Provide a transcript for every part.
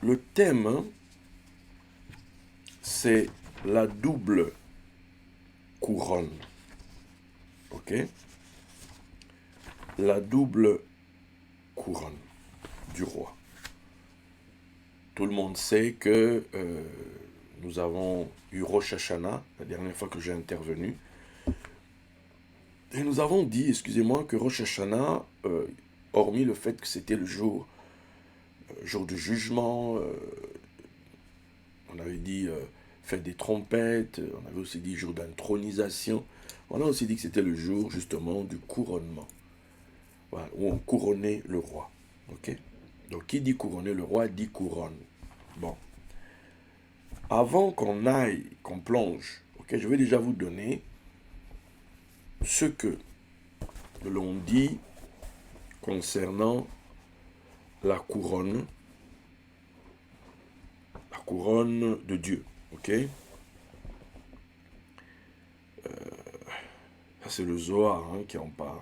le thème, c'est la double couronne. Ok? La double couronne du roi. Tout le monde sait que nous avons eu Rosh Hashanah, la dernière fois que j'ai intervenu. Et nous avons dit, excusez-moi, que Rosh Hashanah, hormis le fait que c'était le jour du jugement, on avait dit fête des trompettes, on avait aussi dit jour d'intronisation, on a aussi dit que c'était le jour justement du couronnement, voilà, où on couronnait le roi. Ok? Donc qui dit couronner le roi dit couronne. Bon. Avant qu'on aille, qu'on plonge, ok, je vais déjà vous donner ce que l'on dit concernant la couronne de Dieu. Ok? Ça c'est le Zohar qui en parle.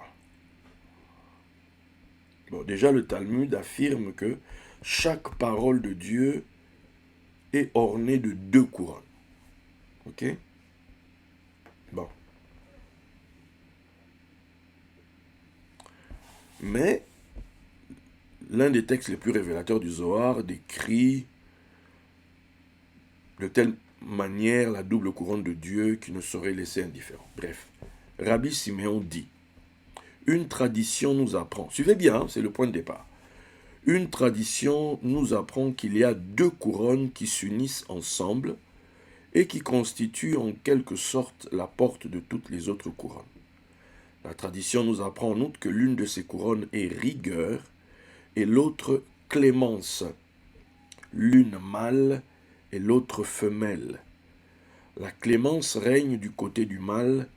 Bon, déjà le Talmud affirme que chaque parole de Dieu est ornée de 2 couronnes. Ok? Bon. Mais l'un des textes les plus révélateurs du Zohar décrit de telle manière la double couronne de Dieu qui ne saurait laisser indifférent. Bref, Rabbi Siméon dit, une tradition nous apprend, suivez bien, c'est le point de départ, une tradition nous apprend qu'il y a 2 couronnes qui s'unissent ensemble et qui constituent en quelque sorte la porte de toutes les autres couronnes. La tradition nous apprend en outre que l'une de ces couronnes est rigueur et l'autre clémence, l'une mâle et l'autre femelle. La clémence règne du côté du mâle,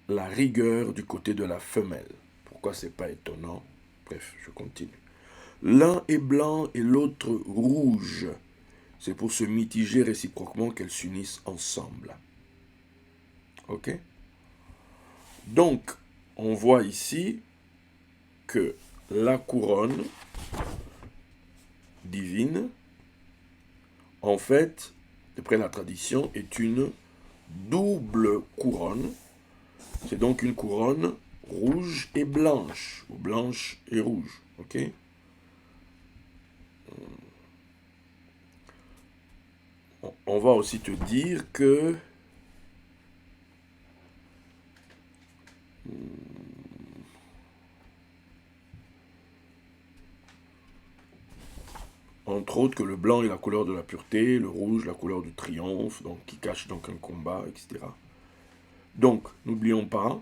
la rigueur du côté de la femelle. Pourquoi c'est pas étonnant? Bref, je continue. L'un est blanc et l'autre rouge. C'est pour se mitiger réciproquement qu'elles s'unissent ensemble. Ok? Donc, on voit ici que la couronne divine, en fait, d'après la tradition, est une double couronne. C'est donc une couronne rouge et blanche, ou blanche et rouge. Ok? On va aussi te dire que entre autres que le blanc est la couleur de la pureté, le rouge la couleur du triomphe, donc qui cache donc un combat, etc. Donc, n'oublions pas,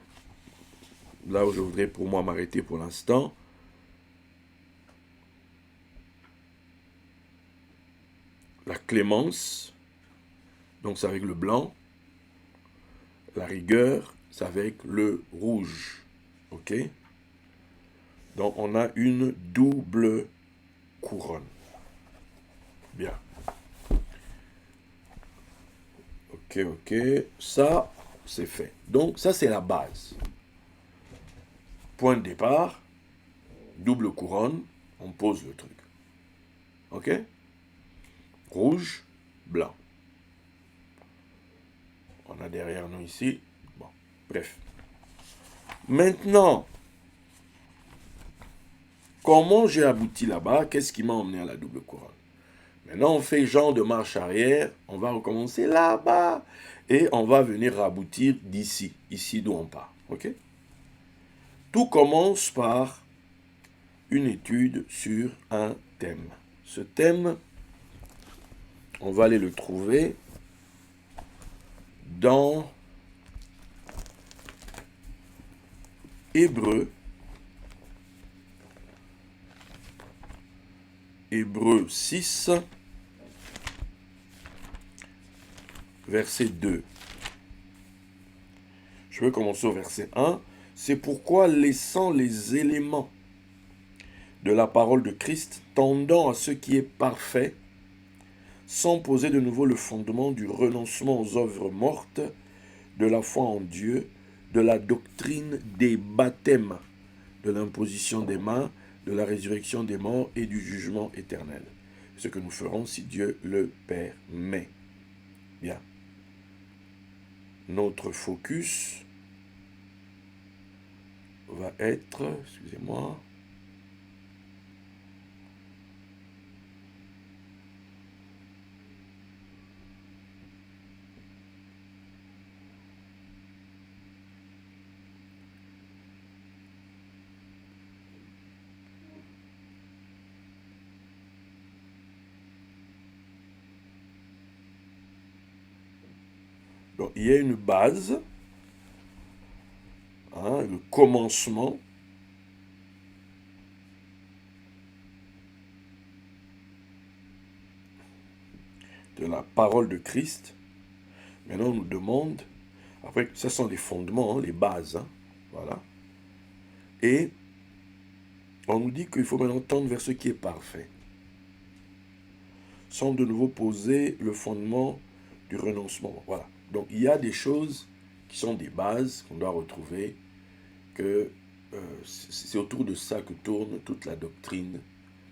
là où je voudrais pour moi m'arrêter pour l'instant, la clémence, donc c'est avec le blanc, la rigueur, c'est avec le rouge. Ok? Donc on a une double couronne. Bien. Ok. Ça, c'est fait. Donc ça, c'est la base. Point de départ, double couronne, on pose le truc. Ok? Rouge, blanc. On a derrière nous ici. Bon, bref. Maintenant, comment j'ai abouti là-bas? Qu'est-ce qui m'a emmené à la double couronne? Maintenant, on fait genre de marche arrière. On va recommencer là-bas. Et on va venir aboutir d'ici. Ici d'où on part. Ok? Tout commence par une étude sur un thème. Ce thème, on va aller le trouver dans Hébreu 6, verset 2. Je vais commencer au verset 1. C'est pourquoi, laissant les éléments de la parole de Christ, tendant à ce qui est parfait, sans poser de nouveau le fondement du renoncement aux œuvres mortes, de la foi en Dieu, de la doctrine des baptêmes, de l'imposition des mains, de la résurrection des morts et du jugement éternel. ce que nous ferons si Dieu le permet. Bien. Notre focus va être, excusez-moi, donc il y a une base, le commencement de la parole de Christ. Maintenant, on nous demande, après, ce sont les fondements, les bases, voilà. Et on nous dit qu'il faut maintenant tendre vers ce qui est parfait, sans de nouveau poser le fondement du renoncement. Voilà. Donc, il y a des choses qui sont des bases qu'on doit retrouver, que c'est autour de ça que tourne toute la doctrine,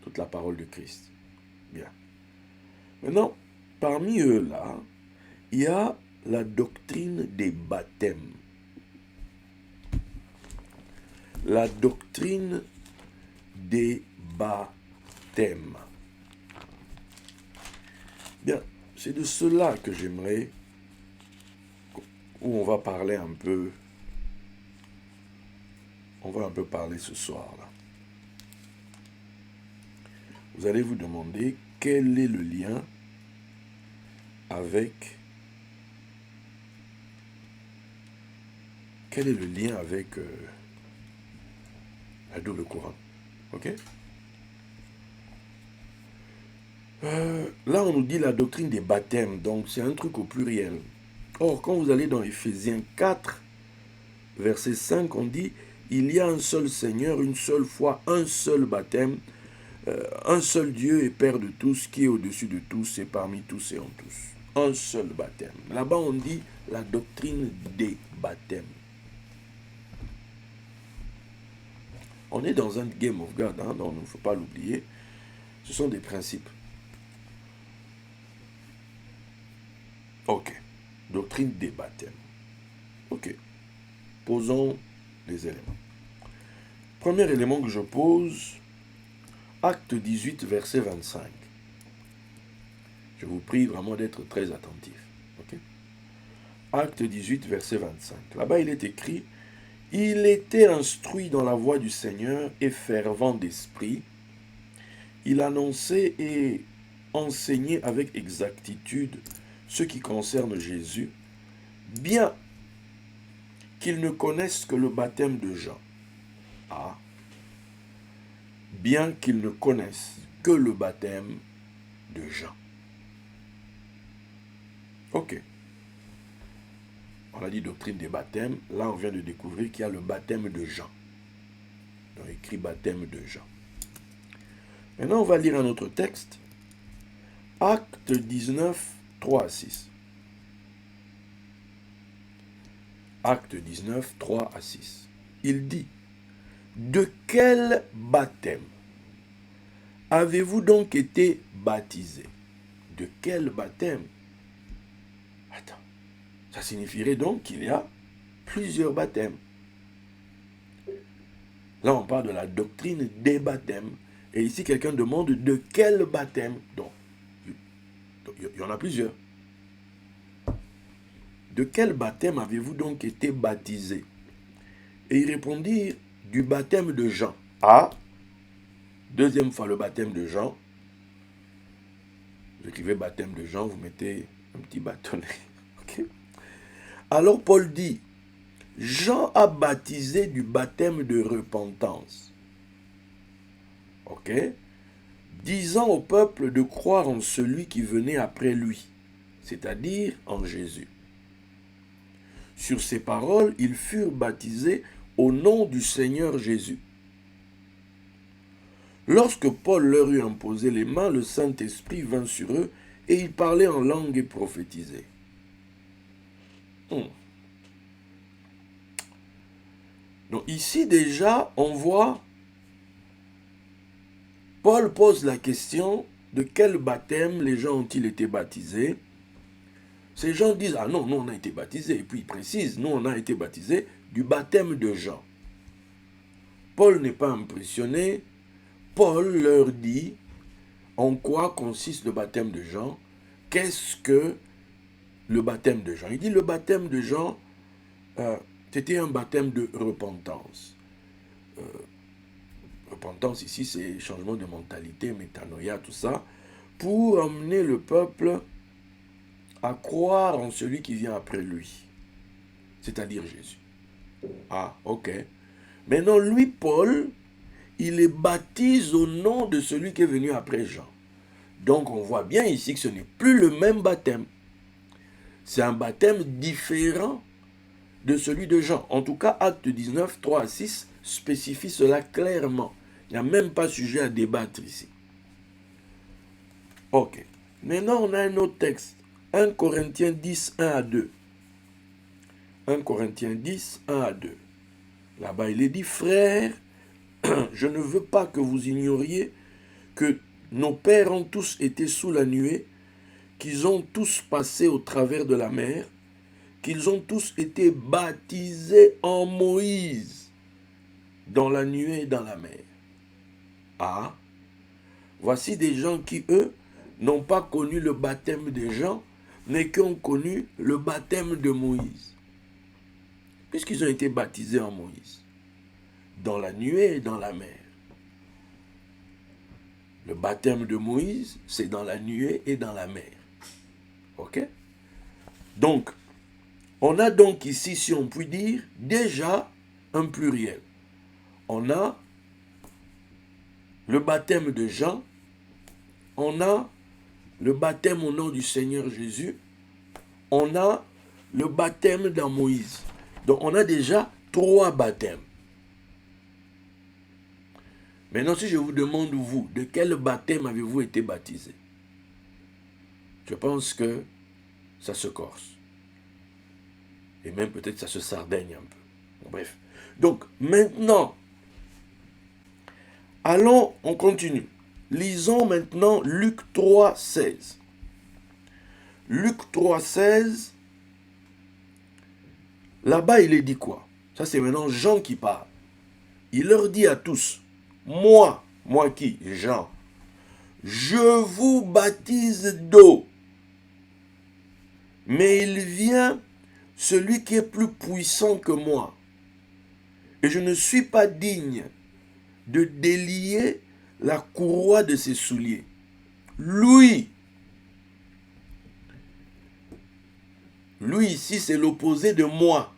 toute la parole de Christ. Bien. Maintenant, parmi eux-là, il y a la doctrine des baptêmes. La doctrine des baptêmes. Bien, c'est de cela que j'aimerais, où on va parler un peu, on va un peu parler ce soir-là. Vous allez vous demander quel est le lien avec la double couronne. Ok? Là, on nous dit la doctrine des baptêmes, donc c'est un truc au pluriel. Or, quand vous allez dans Éphésiens 4, verset 5, on dit « Il y a un seul Seigneur, une seule foi, un seul baptême, un seul Dieu et Père de tous, qui est au-dessus de tous et parmi tous et en tous. » Un seul baptême. Là-bas, on dit la doctrine des baptêmes. On est dans un game of God, donc il ne faut pas l'oublier. Ce sont des principes. Ok. Doctrine des baptêmes. Ok. Posons les éléments. Premier élément que je pose, Acte 18, verset 25. Je vous prie vraiment d'être très attentif. Okay? Acte 18, verset 25. Là-bas, il est écrit « Il était instruit dans la voie du Seigneur et fervent d'esprit. Il annonçait et enseignait avec exactitude ce qui concerne Jésus, bien qu'il ne connaisse que le baptême de Jean. » Ah. Bien qu'il ne connaisse que le baptême de Jean. Ok. On a dit doctrine des baptêmes. Là, on vient de découvrir qu'il y a le baptême de Jean. Donc, écrit baptême de Jean. Maintenant, on va lire un autre texte. Acte 19, 3 à 6. Acte 19, 3 à 6. Il dit, « De quel baptême avez-vous donc été baptisés ?» De quel baptême? Attends. Ça signifierait donc qu'il y a plusieurs baptêmes. Là, on parle de la doctrine des baptêmes. Et ici, quelqu'un demande de quel baptême. Donc, il y en a plusieurs. De quel baptême avez-vous donc été baptisés? Et il répondit, du baptême de Jean. Ah, deuxième fois le baptême de Jean. Vous écrivez baptême de Jean, vous mettez un petit bâtonnet. Okay? Alors Paul dit, Jean a baptisé du baptême de repentance. Ok? Disant au peuple de croire en celui qui venait après lui, c'est-à-dire en Jésus. Sur ces paroles, ils furent baptisés au nom du Seigneur Jésus. Lorsque Paul leur eut imposé les mains, le Saint-Esprit vint sur eux et ils parlaient en langue et prophétisaient. Donc ici déjà, on voit, Paul pose la question de quel baptême les gens ont-ils été baptisés? Ces gens disent, ah non, nous on a été baptisés. Et puis ils précisent, nous on a été baptisés du baptême de Jean. Paul n'est pas impressionné. Paul leur dit en quoi consiste le baptême de Jean. Qu'est-ce que le baptême de Jean? Il dit le baptême de Jean, c'était un baptême de repentance. Repentance ici, c'est changement de mentalité, métanoïa, tout ça, pour amener le peuple à croire en celui qui vient après lui, c'est-à-dire Jésus. Ah, ok. Maintenant, lui, Paul, il les baptise au nom de celui qui est venu après Jean. Donc, on voit bien ici que ce n'est plus le même baptême. C'est un baptême différent de celui de Jean. En tout cas, Acte 19, 3 à 6 spécifie cela clairement. Il n'y a même pas sujet à débattre ici. Ok. Maintenant, on a un autre texte. 1 Corinthiens 10, 1 à 2. 1 Corinthiens 10, 1 à 2. Là-bas, il est dit, frères, je ne veux pas que vous ignoriez que nos pères ont tous été sous la nuée, qu'ils ont tous passé au travers de la mer, qu'ils ont tous été baptisés en Moïse, dans la nuée et dans la mer. Ah, voici des gens qui, eux, n'ont pas connu le baptême de Jean, mais qui ont connu le baptême de Moïse. Puisqu'ils ont été baptisés en Moïse, dans la nuée et dans la mer. Le baptême de Moïse, c'est dans la nuée et dans la mer. Ok? Donc, on a donc ici, si on peut dire, déjà un pluriel. On a le baptême de Jean, on a le baptême au nom du Seigneur Jésus, on a le baptême dans Moïse. Donc on a déjà 3 baptêmes. Maintenant, si je vous demande, vous, de quel baptême avez-vous été baptisé? Je pense que ça se corse. Et même peut-être ça se sardaigne un peu. Bref. Donc, maintenant, allons, on continue. Lisons maintenant Luc 3, 16. Luc 3, 16. Là-bas, il est dit quoi? Ça, c'est maintenant Jean qui parle. Il leur dit à tous, moi qui? Jean, je vous baptise d'eau. Mais il vient celui qui est plus puissant que moi. Et je ne suis pas digne de délier la courroie de ses souliers. Lui ici, c'est l'opposé de moi.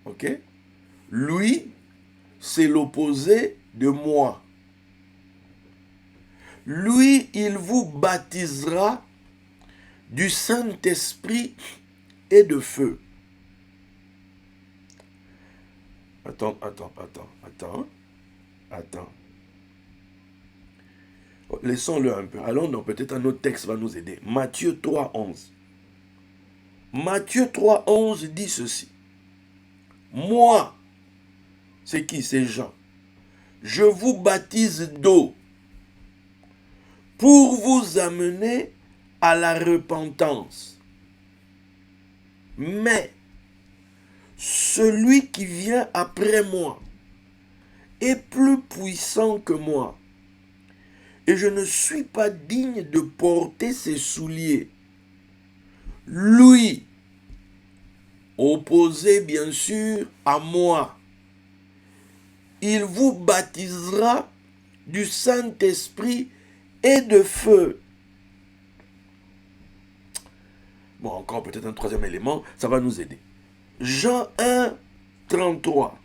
Ok? Lui, c'est l'opposé de moi. Lui, il vous baptisera du Saint-Esprit et de feu. Attends. Laissons-le un peu. Allons, donc peut-être un autre texte va nous aider. Matthieu 3, 11. Matthieu 3, 11 dit ceci. Moi, c'est qui? C'est Jean. Je vous baptise d'eau pour vous amener à la repentance. Mais celui qui vient après moi est plus puissant que moi. Et je ne suis pas digne de porter ses souliers. Lui, opposé bien sûr à moi, il vous baptisera du Saint-Esprit et de feu. Bon, encore peut-être un troisième élément, ça va nous aider. Jean 1, 33.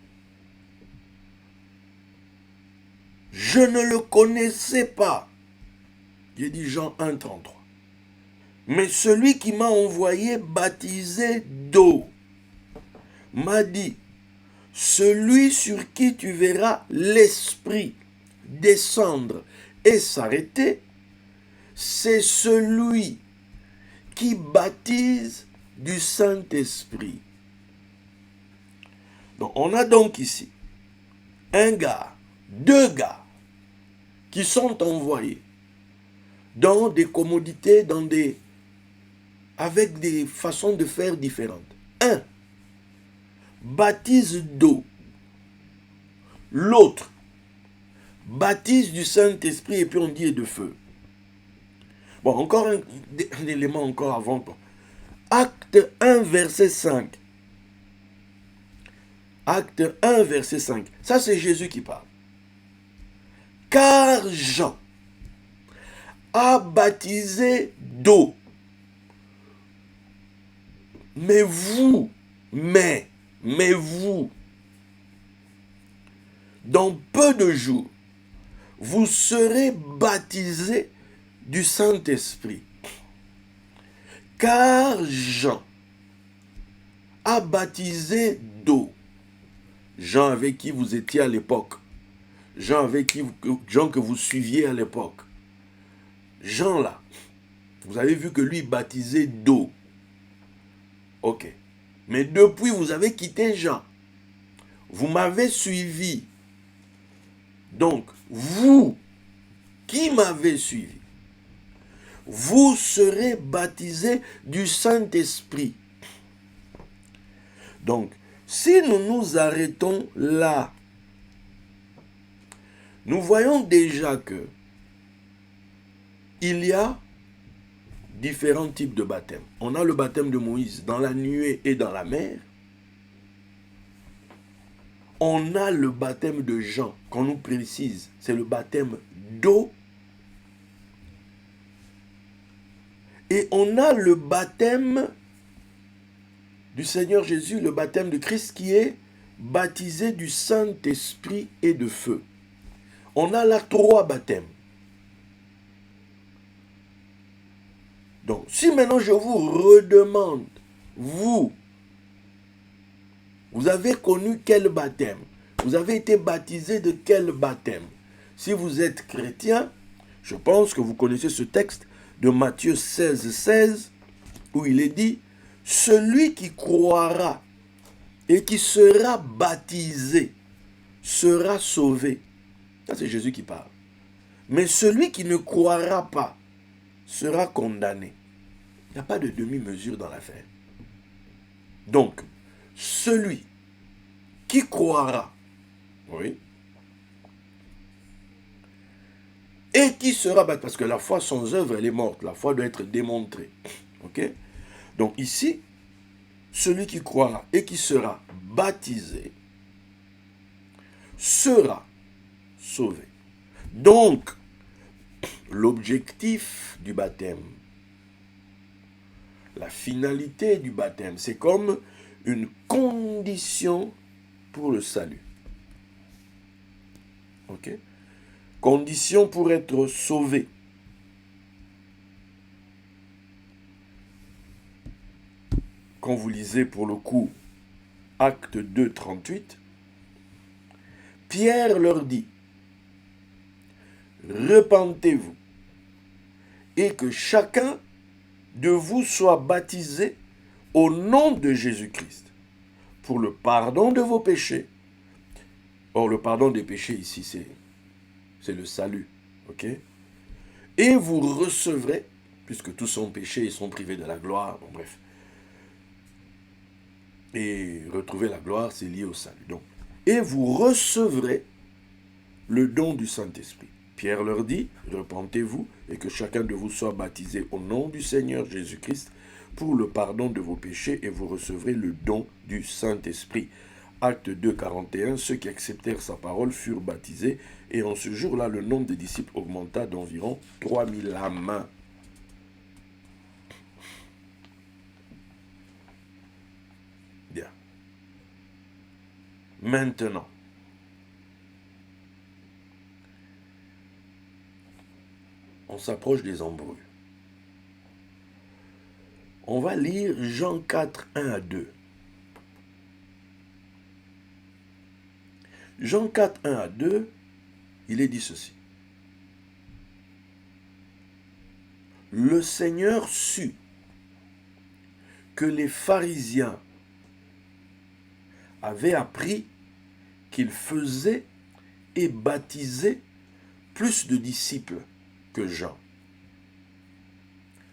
Je ne le connaissais pas. J'ai dit Jean 1, 33. Mais celui qui m'a envoyé baptiser d'eau m'a dit, celui sur qui tu verras l'Esprit descendre et s'arrêter, c'est celui qui baptise du Saint-Esprit. Donc on a donc ici un gars, 2 gars, qui sont envoyés dans des commodités, avec des façons de faire différentes. Un baptise d'eau. L'autre baptise du Saint-Esprit et puis on dit et de feu. Bon, encore un élément encore avant. Acte 1, verset 5. Acte 1, verset 5. Ça, c'est Jésus qui parle. Car Jean a baptisé d'eau. Mais vous, dans peu de jours, vous serez baptisés du Saint-Esprit. Car Jean a baptisé d'eau. Jean avec qui vous étiez à l'époque. Jean que vous suiviez à l'époque. Jean là, vous avez vu que lui baptisait d'eau. Ok. Mais depuis, vous avez quitté Jean. Vous m'avez suivi. Donc, vous qui m'avez suivi, vous serez baptisés du Saint-Esprit. Donc, si nous nous arrêtons là, nous voyons déjà que il y a différents types de baptêmes. On a le baptême de Moïse dans la nuée et dans la mer. On a le baptême de Jean, qu'on nous précise, c'est le baptême d'eau. Et on a le baptême du Seigneur Jésus, le baptême de Christ qui est baptisé du Saint-Esprit et de feu. On a là 3 baptêmes. Donc, si maintenant je vous redemande, vous avez connu quel baptême? Vous avez été baptisé de quel baptême? Si vous êtes chrétien, je pense que vous connaissez ce texte de Matthieu 16, 16, où il est dit, « Celui qui croira et qui sera baptisé sera sauvé. » Ça, c'est Jésus qui parle. Mais celui qui ne croira pas sera condamné. Il n'y a pas de demi-mesure dans l'affaire. Donc, celui qui croira, oui, et qui sera baptisé, parce que la foi sans œuvre, elle est morte. La foi doit être démontrée. Ok? Donc ici, celui qui croira et qui sera baptisé sera sauvé. Donc, l'objectif du baptême, la finalité du baptême, c'est comme une condition pour le salut. Ok? Condition pour être sauvé. Quand vous lisez pour le coup Acte 2, 38, Pierre leur dit, « Repentez-vous et que chacun de vous soit baptisé au nom de Jésus-Christ pour le pardon de vos péchés. » Or, le pardon des péchés ici, c'est le salut. Ok? Et vous recevrez, puisque tous sont péchés et sont privés de la gloire, bon bref. Et retrouver la gloire, c'est lié au salut. Donc, et vous recevrez le don du Saint-Esprit. Pierre leur dit, repentez-vous et que chacun de vous soit baptisé au nom du Seigneur Jésus-Christ pour le pardon de vos péchés et vous recevrez le don du Saint-Esprit. Acte 2, 41, ceux qui acceptèrent sa parole furent baptisés et en ce jour-là, le nombre des disciples augmenta d'environ 3000 âmes. Bien. Maintenant, on s'approche des embrouilles. On va lire Jean 4, 1 à 2. Jean 4, 1 à 2, il est dit ceci. Le Seigneur sut que les pharisiens avaient appris qu'il faisait et baptisait plus de disciples que Jean.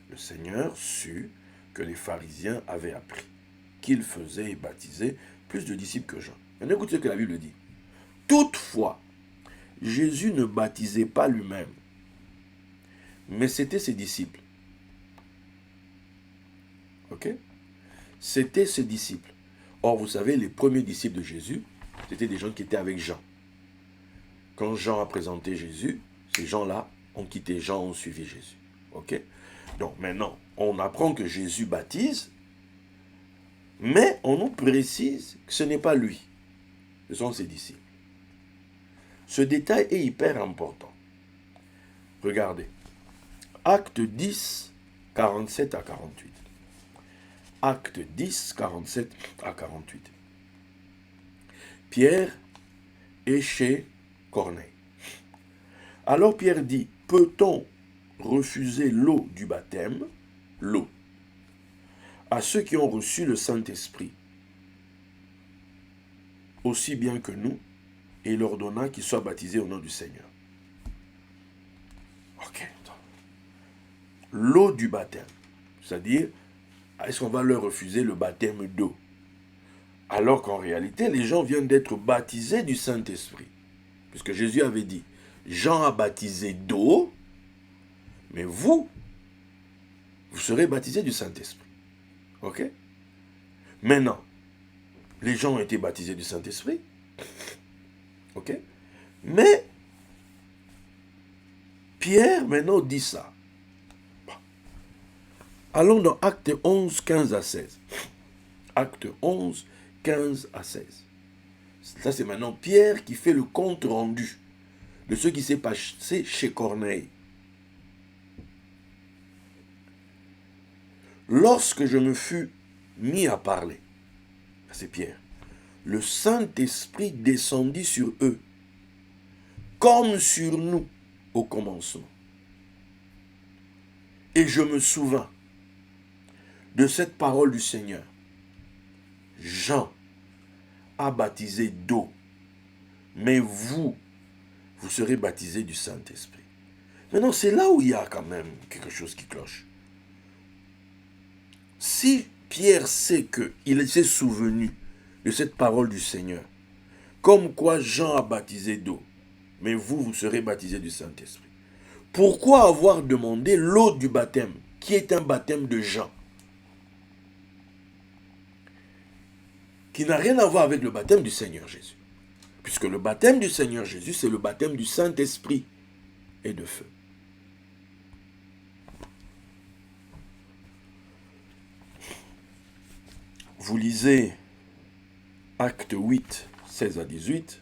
Le Seigneur sut que les pharisiens avaient appris qu'il faisait et baptisait plus de disciples que Jean. Maintenant, écoutez ce que la Bible dit. Toutefois, Jésus ne baptisait pas lui-même, mais c'était ses disciples. Ok? C'était ses disciples. Or, vous savez, les premiers disciples de Jésus, c'était des gens qui étaient avec Jean. Quand Jean a présenté Jésus, ces gens-là ont quitté Jean, ont suivi Jésus. Ok? Donc maintenant, on apprend que Jésus baptise, mais on nous précise que ce n'est pas lui. Ce sont ses disciples. Ce détail est hyper important. Regardez. Acte 10, 47 à 48. Acte 10, 47 à 48. Pierre est chez Corneille. Alors Pierre dit, peut-on refuser l'eau du baptême, l'eau, à ceux qui ont reçu le Saint-Esprit, aussi bien que nous, et il ordonna qu'ils soient baptisés au nom du Seigneur. Ok. L'eau du baptême, c'est-à-dire, est-ce qu'on va leur refuser le baptême d'eau? Alors qu'en réalité, les gens viennent d'être baptisés du Saint-Esprit. Puisque Jésus avait dit, Jean a baptisé d'eau, mais vous serez baptisés du Saint-Esprit. Ok? Maintenant, les gens ont été baptisés du Saint-Esprit. Ok? Mais, Pierre maintenant dit ça. Allons dans Acte 11, 15 à 16. Acte 11, 15 à 16. Ça, c'est maintenant Pierre qui fait le compte rendu de ce qui s'est passé chez Corneille. Lorsque je me fus mis à parler, c'est Pierre, le Saint-Esprit descendit sur eux, comme sur nous au commencement. Et je me souvins de cette parole du Seigneur. Jean a baptisé d'eau, mais vous serez baptisés du Saint-Esprit. Maintenant, c'est là où il y a quand même quelque chose qui cloche. Si Pierre sait qu'il s'est souvenu de cette parole du Seigneur, comme quoi Jean a baptisé d'eau, mais vous serez baptisés du Saint-Esprit, pourquoi avoir demandé l'eau du baptême, qui est un baptême de Jean, qui n'a rien à voir avec le baptême du Seigneur Jésus? Puisque le baptême du Seigneur Jésus, c'est le baptême du Saint-Esprit et de feu. Vous lisez Acte 8, 16 à 18.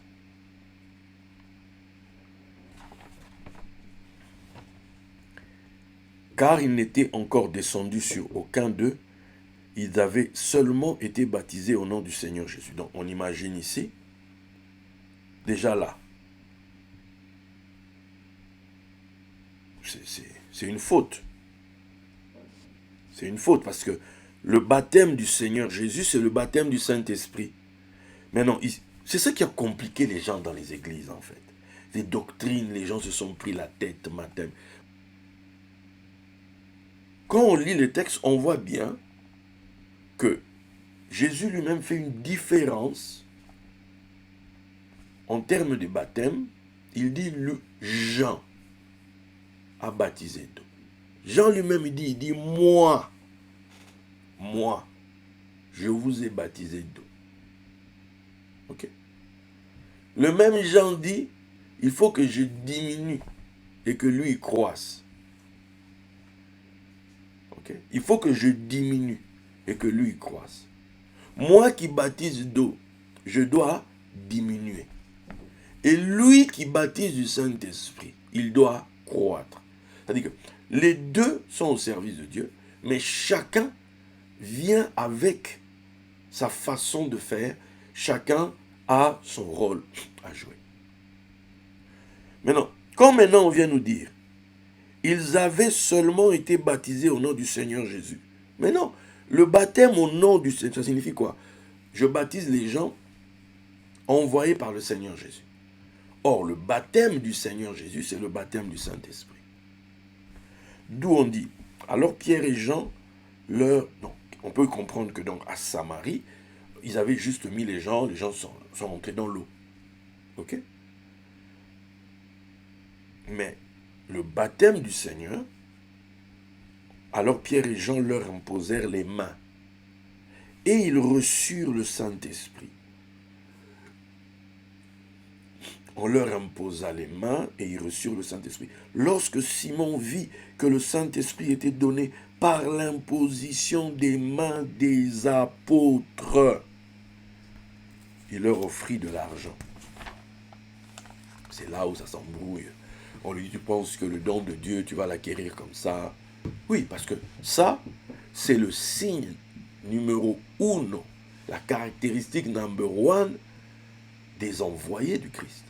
Car il n'était encore descendu sur aucun d'eux, ils avaient seulement été baptisés au nom du Seigneur Jésus. Donc on imagine ici, déjà là, c'est une faute. C'est une faute parce que le baptême du Seigneur Jésus, c'est le baptême du Saint-Esprit. Maintenant, c'est ça qui a compliqué les gens dans les églises, en fait. Les doctrines, les gens se sont pris la tête matin. Quand on lit le texte, on voit bien que Jésus lui-même fait une différence en termes de baptême. Il dit Jean a baptisé d'eau. Jean lui-même, il dit, moi, je vous ai baptisé d'eau. Ok? Le même Jean dit, il faut que je diminue et que lui il croisse. Ok? Il faut que je diminue et que lui il croisse. Moi qui baptise d'eau, je dois diminuer. Et lui qui baptise du Saint-Esprit, il doit croître. C'est-à-dire que les deux sont au service de Dieu, mais chacun vient avec sa façon de faire. Chacun a son rôle à jouer. Maintenant, quand on vient nous dire, ils avaient seulement été baptisés au nom du Seigneur Jésus. Mais non, le baptême au nom du Seigneur, ça signifie quoi? Je baptise les gens envoyés par le Seigneur Jésus. Or, le baptême du Seigneur Jésus, c'est le baptême du Saint-Esprit. D'où on dit, alors Pierre et Jean, donc, on peut comprendre que donc à Samarie, ils avaient juste mis les gens sont rentrés dans l'eau. Ok? Mais le baptême du Seigneur, alors Pierre et Jean leur imposèrent les mains. Et ils reçurent le Saint-Esprit. On leur imposa les mains et ils reçurent le Saint-Esprit. Lorsque Simon vit que le Saint-Esprit était donné par l'imposition des mains des apôtres, il leur offrit de l'argent. C'est là où ça s'embrouille. On lui dit, tu penses que le don de Dieu, tu vas l'acquérir comme ça? Oui, parce que ça, c'est le signe numéro 1, la caractéristique number 1 des envoyés du Christ.